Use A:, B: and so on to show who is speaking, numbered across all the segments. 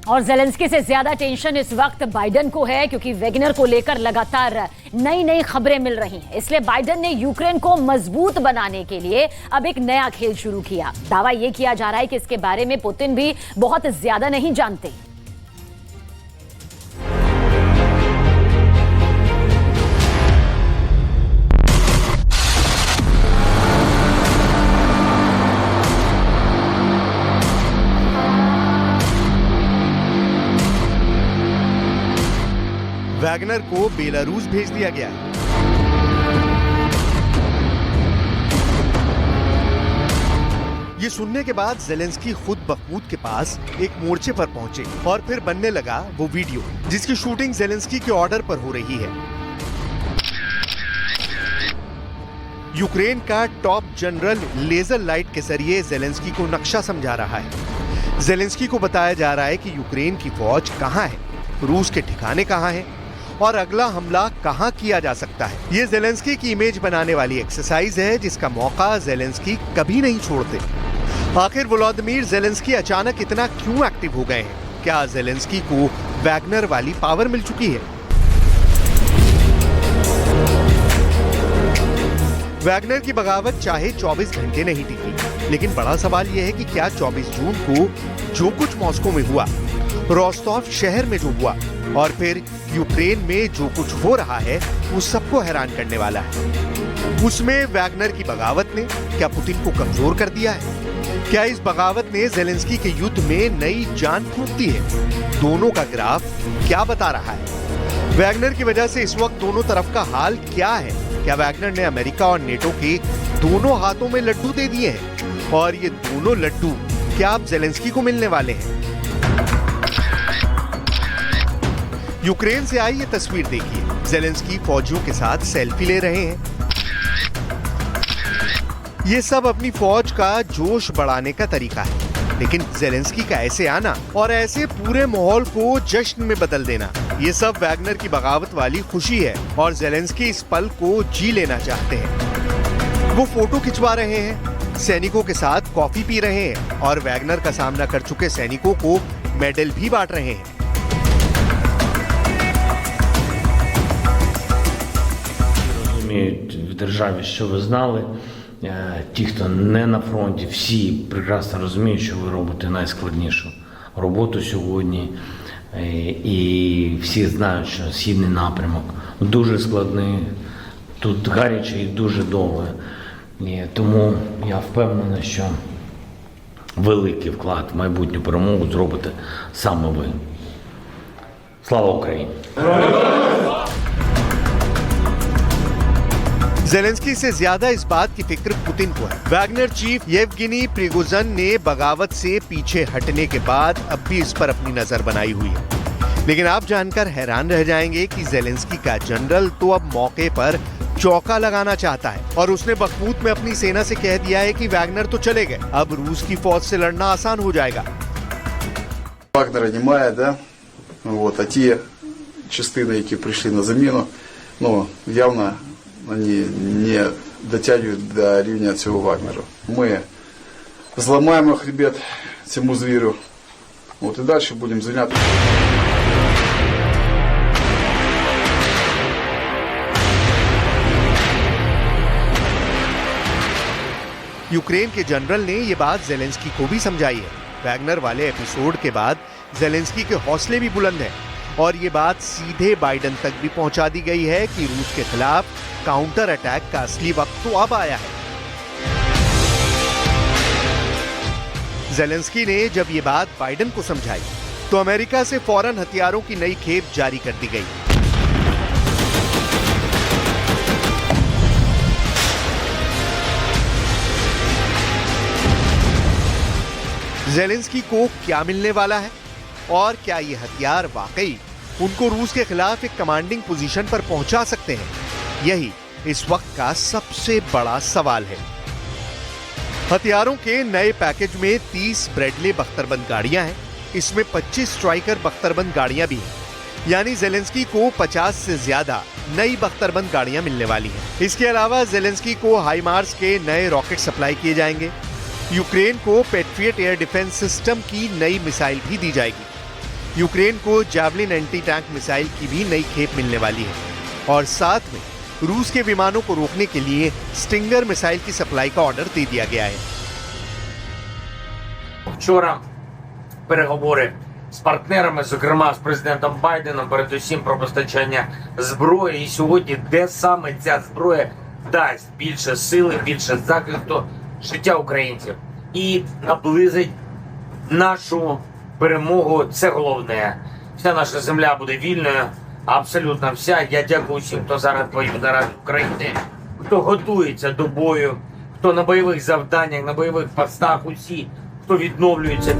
A: और ज़ेलेंस्की से ज्यादा टेंशन इस वक्त बाइडेन को है, क्योंकि वैगनर को लेकर लगातार नई नई खबरें मिल रही हैं। इसलिए बाइडेन ने यूक्रेन को मजबूत बनाने के लिए अब एक नया खेल शुरू किया। दावा यह किया जा रहा है कि इसके बारे में पुतिन भी बहुत ज्यादा नहीं जानते।
B: वैगनर को बेलारूस भेज दिया गया है। ये सुनने के बाद ज़ेलेंस्की खुद बखमूत के पास एक मोर्चे पर पहुंचे और फिर बनने लगा वो वीडियो जिसकी शूटिंग ज़ेलेंस्की के ऑर्डर पर हो रही है। यूक्रेन का टॉप जनरल लेजर लाइट के जरिए ज़ेलेंस्की को नक्शा समझा रहा है। ज़ेलेंस्की को बताया जा रहा है कि यूक्रेन की फौज कहां है, रूस के ठिकाने कहां हैं और अगला हमला कहां किया जा सकता है। ये ज़ेलेंस्की की इमेज बनाने वाली एक्सरसाइज है जिसका मौका ज़ेलेंस्की कभी नहीं छोड़ते। आखिर व्लादिमीर ज़ेलेंस्की अचानक इतना क्यों एक्टिव हो गए हैं? क्या ज़ेलेंस्की को वैगनर वाली पावर मिल चुकी है? वैगनर की बगावत चाहे 24 घंटे नहीं टिकी, लेकिन बड़ा सवाल यह है कि क्या 24 जून को जो कुछ मॉस्को में हुआ, रोस्टोव शहर में जो हुआ और फिर यूक्रेन में जो कुछ हो रहा है वो सबको हैरान करने वाला है। उसमें वैगनर की बगावत ने क्या पुतिन को कमजोर कर दिया है? क्या इस बगावत ने ज़ेलेंस्की के युद्ध में नई जान फूंक दी है? दोनों का ग्राफ क्या बता रहा है? वैगनर की वजह से इस वक्त दोनों तरफ का हाल क्या है? क्या वैगनर ने अमेरिका और नेटो के दोनों हाथों में लड्डू दे दिए हैं और ये दोनों लड्डू क्या अब ज़ेलेंस्की को मिलने वाले हैं? यूक्रेन से आई ये तस्वीर देखिए। ज़ेलेंस्की फौजियों के साथ सेल्फी ले रहे हैं। ये सब अपनी फौज का जोश बढ़ाने का तरीका है, लेकिन ज़ेलेंस्की का ऐसे आना और ऐसे पूरे माहौल को जश्न में बदल देना, ये सब वैगनर की बगावत वाली खुशी है और ज़ेलेंस्की इस पल को जी लेना चाहते हैं। वो फोटो खिंचवा रहे हैं, सैनिकों के साथ कॉफी पी रहे हैं और वैगनर का सामना कर चुके सैनिकों को मेडल भी बांट रहे हैं।
C: В державі, що ви знали, ті, хто не на фронті, всі прекрасно розуміють, що ви робите найскладнішу роботу сьогодні. І всі знають, що східний напрямок дуже складний, тут гаряче і дуже довго. І тому я впевнений, що великий вклад в майбутню перемогу зробите саме ви. Слава Україні!
B: ज़ेलेंस्की से ज्यादा इस बात की फिक्र पुतिन को है। वैगनर चीफ येवगेनी प्रिगोजिन ने बगावत से पीछे हटने के बाद अब भी इस पर अपनी नजर बनाई हुई है। लेकिन आप जानकर हैरान रह जाएंगे कि ज़ेलेंस्की का जनरल तो अब मौके पर चौका लगाना चाहता है और उसने बखमूत में अपनी सेना से कह दिया है कि वैगनर तो चले गए, अब रूस की फौज से लड़ना आसान हो जाएगा।
D: Вагнера немає, да? Вот, а ті частини, які прийшли на заміну, явно они не дотягивают до рівня цього Вагнера. Ми зламаємо хребет цьому звіру. Вот, і далі будемо звільняти.
B: यूक्रेन के जनरल ने ये बात ज़ेलेंस्की को भी समझाई है। वैगनर वाले एपिसोड के बाद ज़ेलेंस्की के हौसले भी बुलंद हैं और ये बात सीधे बाइडेन तक भी पहुंचा दी गई है कि रूस के खिलाफ काउंटर अटैक का असली वक्त तो अब आया है। ज़ेलेंस्की ने जब ये बात बाइडेन को समझाई तो अमेरिका से फौरन हथियारों की नई खेप जारी कर दी गई। ज़ेलेंस्की को क्या मिलने वाला है और क्या ये हथियार वाकई उनको रूस के खिलाफ एक कमांडिंग पोजीशन पर पहुंचा सकते हैं? यही इस वक्त का सबसे बड़ा सवाल है। हथियारों के नए पैकेज में 30 ब्रेडले बख्तरबंद गाड़ियां हैं, इसमें 25 स्ट्राइकर बख्तरबंद गाड़ियां भी हैं, यानी ज़ेलेंस्की को 50 से ज्यादा नई बख्तरबंद गाड़ियां मिलने वाली हैं। इसके अलावा ज़ेलेंस्की को हाइमार्स के नए रॉकेट सप्लाई किए जाएंगे। यूक्रेन को पैट्रियट एयर डिफेंस सिस्टम की नई मिसाइल भी दी जाएगी। यूक्रेन को जैवलिन एंटी टैंक मिसाइल की भी नई खेप मिलने वाली है और साथ में रूस के विमानों को रोकने के लिए स्टिंगर मिसाइल की सप्लाई का ऑर्डर दे दिया गया है।
C: Вчора переговори з партнерами, зокрема з президентом Байденом, передусім про постачання зброї. І сьогодні, де саме ця зброя дасть більше сили, більше захисту життя українців і наблизить нашу перемогу, це головне. Вся наша земля буде вільною, абсолютно вся. Я дякую всім, хто зараз воює заради України, хто готується до бою, хто на бойових завданнях, на бойових постах, усі, хто відновлюється.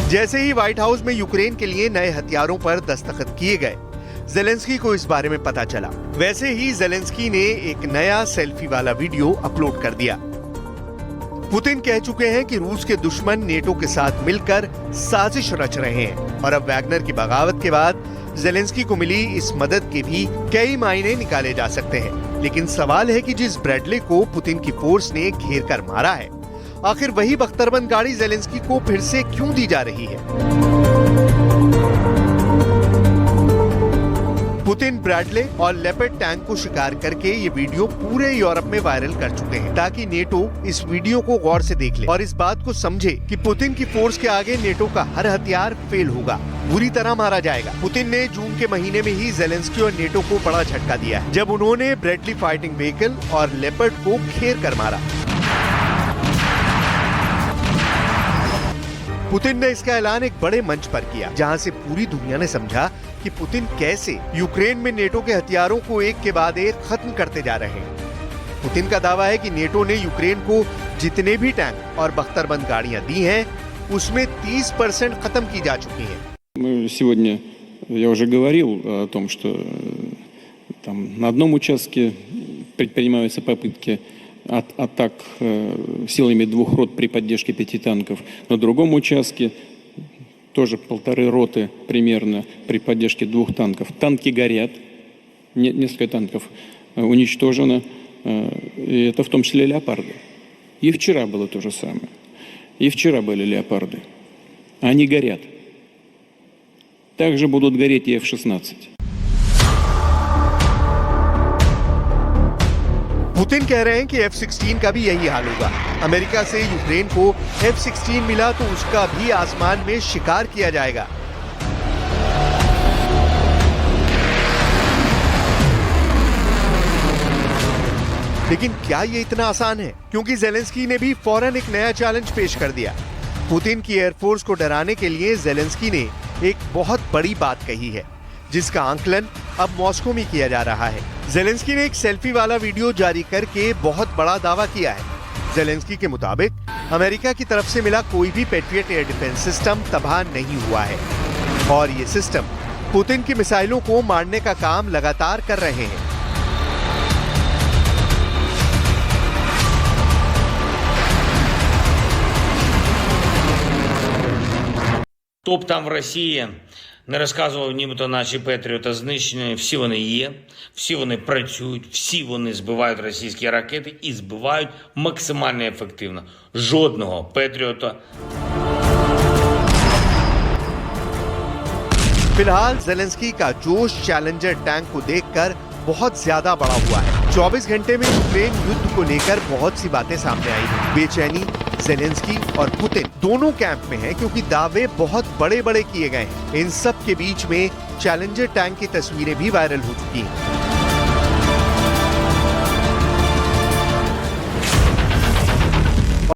B: जैसे ही व्हाइट हाउस में यूक्रेन के लिए नए हथियारों पर दस्तखत किए गए, जेलेंस्की को इस बारे में पता चला। वैसे ही जेलेंस्की ने एक नया सेल्फी वाला वीडियो अपलोड कर दिया। पुतिन कह चुके हैं कि रूस के दुश्मन नेटो के साथ मिलकर साजिश रच रहे हैं और अब वैगनर की बगावत के बाद जेलेंस्की को मिली इस मदद के भी कई मायने निकाले जा सकते हैं। लेकिन सवाल है कि जिस ब्रैडले को पुतिन की फोर्स ने घेर कर मारा है, आखिर वही बख्तरबंद गाड़ी जेलेंस्की को फिर से क्यों दी जा रही है? पुतिन ब्रैडले और लेपर्ड टैंक को शिकार करके ये वीडियो पूरे यूरोप में वायरल कर चुके हैं ताकि नेटो इस वीडियो को गौर से देख ले और इस बात को समझे कि पुतिन की फोर्स के आगे नेटो का हर हथियार फेल होगा, बुरी तरह मारा जाएगा। पुतिन ने जून के महीने में ही जेलेंस्की और नेटो को बड़ा झटका दिया है जब उन्होंने ब्रैडली फाइटिंग व्हीकल और लेपर्ड को घेर कर मारा। पुतिन ने इसका ऐलान एक बड़े मंच पर किया जहां से पूरी दुनिया ने समझा कि पुतिन कैसे यूक्रेन में नेटो के हथियारों को एक के बाद एक खत्म करते जा रहे हैं। पुतिन का दावा है कि नेटो ने यूक्रेन को जितने भी टैंक और बख्तरबंद गाड़ियां दी हैं, उसमें 30% खत्म की जा चुकी हैं।
E: Сегодня я уже говорил о том, что там на одном участке предпринимаются попытки атак силами 2 рот при поддержке 5 танков. На другом участке тоже 1,5 роты примерно при поддержке 2 танков. Танки горят, несколько танков уничтожено, и это в том числе леопарды. И вчера было то же самое. И вчера были леопарды. Они горят. Также будут гореть и F-16.
B: पुतिन कह रहे हैं कि F-16 का भी यही हाल होगा। अमेरिका से यूक्रेन को F-16 मिला तो उसका भी आसमान में शिकार किया जाएगा। लेकिन क्या ये इतना आसान है? क्योंकि जेलेंस्की ने भी फौरन एक नया चैलेंज पेश कर दिया। पुतिन की एयरफोर्स को डराने के लिए जेलेंस्की ने एक बहुत बड़ी बात कही है, जिसका आंकलन अब मॉस्को में किया जा रहा है। जेलेंस्की ने एक सेल्फी वाला वीडियो जारी करके बहुत बड़ा दावा किया है। जेलेंस्की के मुताबिक अमेरिका की तरफ से मिला कोई भी पैट्रियट एयर डिफेंस सिस्टम तबाह नहीं हुआ है और ये सिस्टम पुतिन की मिसाइलों को मारने का काम लगातार कर रहे हैं।
C: Хто б там в Росії не розказував, нібито наші Петріоти знищені, всі вони є, всі вони працюють, всі вони збивають російські ракети і збивають максимально ефективно. Жодного Петріота.
B: फिलहाल जेलेंस्की का जोश चैलेंजर टैंक को देखकर बहुत ज्यादा बड़ा हुआ है। 24 घंटे में यूक्रेन युद्ध को लेकर बहुत सी बातें सामने आई हैं। बेचैनी जेलेंस्की और पुतिन दोनों कैंप में है क्योंकि दावे बहुत बड़े-बड़े किए गए हैं। इन सब के बीच में चैलेंजर टैंक की तस्वीरें भी वायरल हो चुकी हैं।